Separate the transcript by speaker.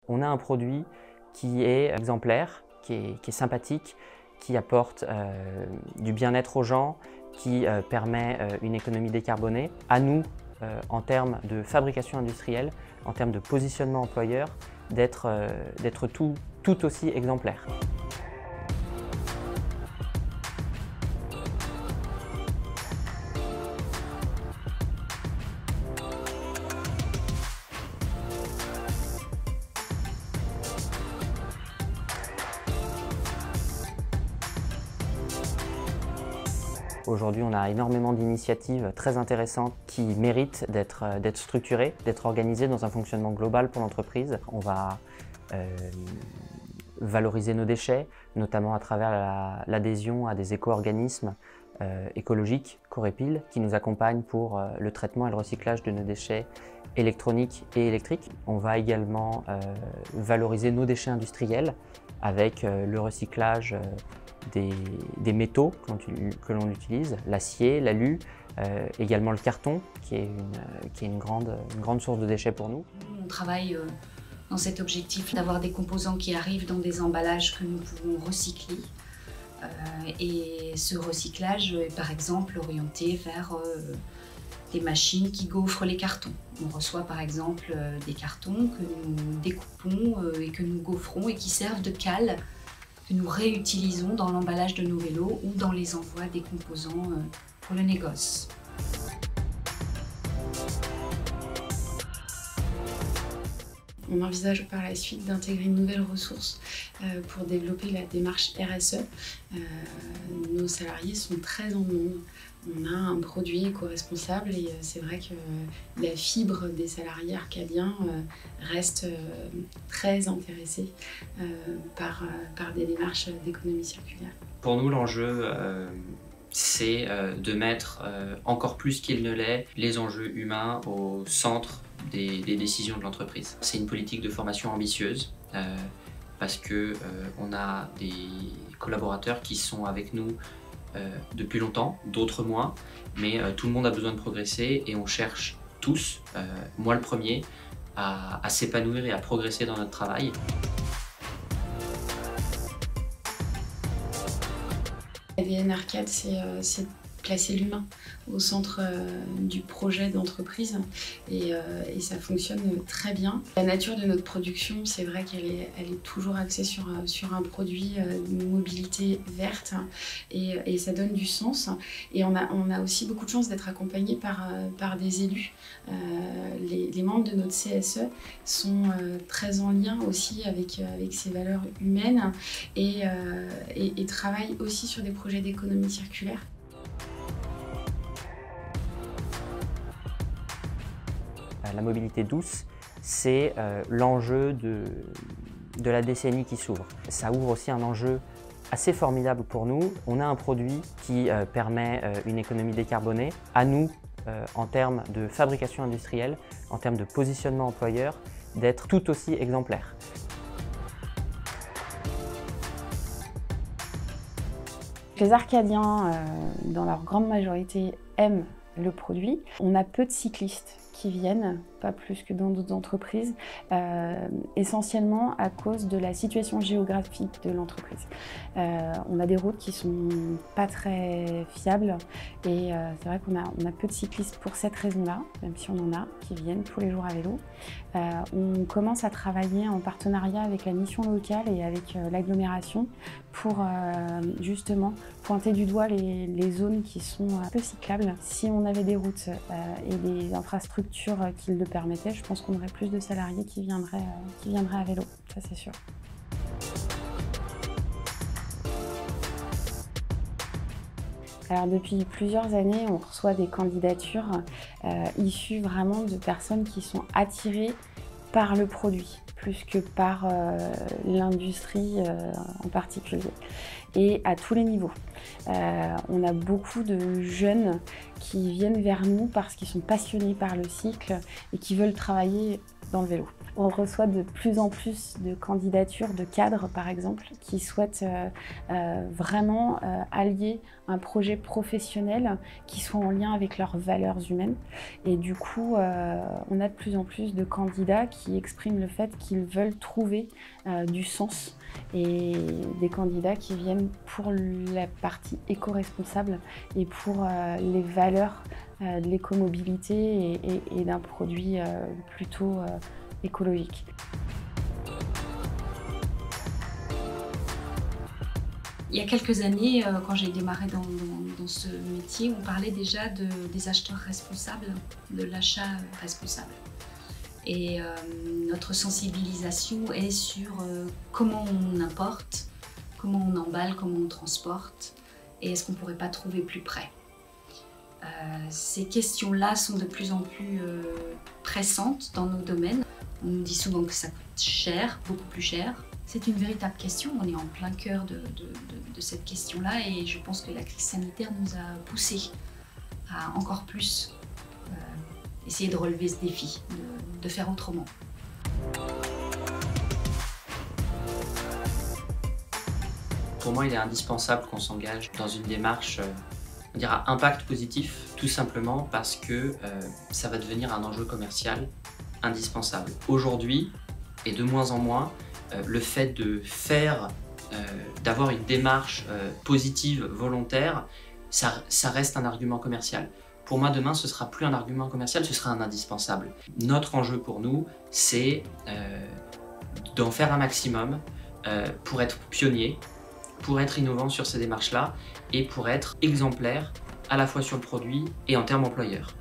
Speaker 1: On a un produit qui est exemplaire, qui est sympathique, qui apporte du bien-être aux gens, qui permet une économie décarbonée. À nous, en termes de fabrication industrielle, en termes de positionnement employeur, d'être tout aussi exemplaire. Aujourd'hui, on a énormément d'initiatives très intéressantes qui méritent d'être structurées, d'être organisées dans un fonctionnement global pour l'entreprise. On va valoriser nos déchets, notamment à travers l'adhésion à des éco-organismes écologiques, Corépil, qui nous accompagnent pour le traitement et le recyclage de nos déchets électroniques et électriques. On va également valoriser nos déchets industriels avec le recyclage des métaux que l'on utilise, l'acier, l'alu, également le carton qui est une grande source de déchets pour nous.
Speaker 2: On travaille dans cet objectif d'avoir des composants qui arrivent dans des emballages que nous pouvons recycler. Et ce recyclage est par exemple orienté vers des machines qui gaufrent les cartons. On reçoit par exemple des cartons que nous découpons et que nous gaufrons et qui servent de cale que nous réutilisons dans l'emballage de nos vélos ou dans les envois des composants pour le négoce.
Speaker 3: On envisage par la suite d'intégrer une nouvelle ressource pour développer la démarche RSE. Nos salariés sont très en demande. On a un produit éco-responsable et c'est vrai que la fibre des salariés arcadiens reste très intéressée par des démarches d'économie circulaire.
Speaker 4: Pour nous, l'enjeu, c'est de mettre encore plus qu'il ne l'est les enjeux humains au centre des décisions de l'entreprise. C'est une politique de formation ambitieuse parce qu'on a des collaborateurs qui sont avec nous depuis longtemps, d'autres moins, mais tout le monde a besoin de progresser et on cherche tous, moi le premier, à s'épanouir et à progresser dans notre travail.
Speaker 3: ADN Arcade, c'est placer l'humain au centre du projet d'entreprise et ça fonctionne très bien. La nature de notre production, c'est vrai qu'elle est toujours axée sur un produit de mobilité verte et ça donne du sens. Et on a aussi beaucoup de chance d'être accompagnés par des élus. Les membres de notre CSE sont très en lien aussi avec ces valeurs humaines et travaillent aussi sur des projets d'économie circulaire.
Speaker 1: La mobilité douce, c'est l'enjeu de la décennie qui s'ouvre. Ça ouvre aussi un enjeu assez formidable pour nous. On a un produit qui permet une économie décarbonée. À nous, en termes de fabrication industrielle, en termes de positionnement employeur, d'être tout aussi exemplaire.
Speaker 3: Les Arcadiens, dans leur grande majorité, aiment le produit. On a peu de cyclistes qui viennent, pas plus que dans d'autres entreprises, essentiellement à cause de la situation géographique de l'entreprise. On a des routes qui sont pas très fiables et c'est vrai qu'on a peu de cyclistes pour cette raison-là, même si on en a qui viennent tous les jours à vélo. On commence à travailler en partenariat avec la mission locale et avec l'agglomération pour justement pointer du doigt les zones qui sont peu cyclables. Si on avait des routes et des infrastructures qui le permettaient, je pense qu'on aurait plus de salariés qui viendraient à vélo, ça c'est sûr. Alors depuis plusieurs années, on reçoit des candidatures issues vraiment de personnes qui sont attirées par le produit, plus que par l'industrie en particulier, et à tous les niveaux. On a beaucoup de jeunes qui viennent vers nous parce qu'ils sont passionnés par le cycle et qui veulent travailler dans le vélo. On reçoit de plus en plus de candidatures de cadres, par exemple, qui souhaitent vraiment allier un projet professionnel qui soit en lien avec leurs valeurs humaines. Et du coup, on a de plus en plus de candidats qui expriment le fait qu'ils veulent trouver du sens, et des candidats qui viennent pour la partie éco-responsable et pour les valeurs de l'écomobilité et d'un produit plutôt écologique.
Speaker 2: Il y a quelques années, quand j'ai démarré dans ce métier, on parlait déjà des acheteurs responsables, de l'achat responsable. Et notre sensibilisation est sur comment on importe, comment on emballe, comment on transporte, et est-ce qu'on ne pourrait pas trouver plus près. Ces questions-là sont de plus en plus pressantes dans nos domaines. On nous dit souvent que ça coûte cher, beaucoup plus cher. C'est une véritable question, on est en plein cœur de cette question-là, et je pense que la crise sanitaire nous a poussés à encore plus essayer de relever ce défi, de faire autrement.
Speaker 4: Pour moi, il est indispensable qu'on s'engage dans une démarche on dira impact positif, tout simplement parce que ça va devenir un enjeu commercial indispensable. Aujourd'hui, et de moins en moins, le fait d'avoir une démarche positive, volontaire, ça reste un argument commercial. Pour moi, demain, ce ne sera plus un argument commercial, ce sera un indispensable. Notre enjeu pour nous, c'est d'en faire un maximum pour être pionnier, pour être innovant sur ces démarches-là et pour être exemplaire à la fois sur le produit et en termes employeurs.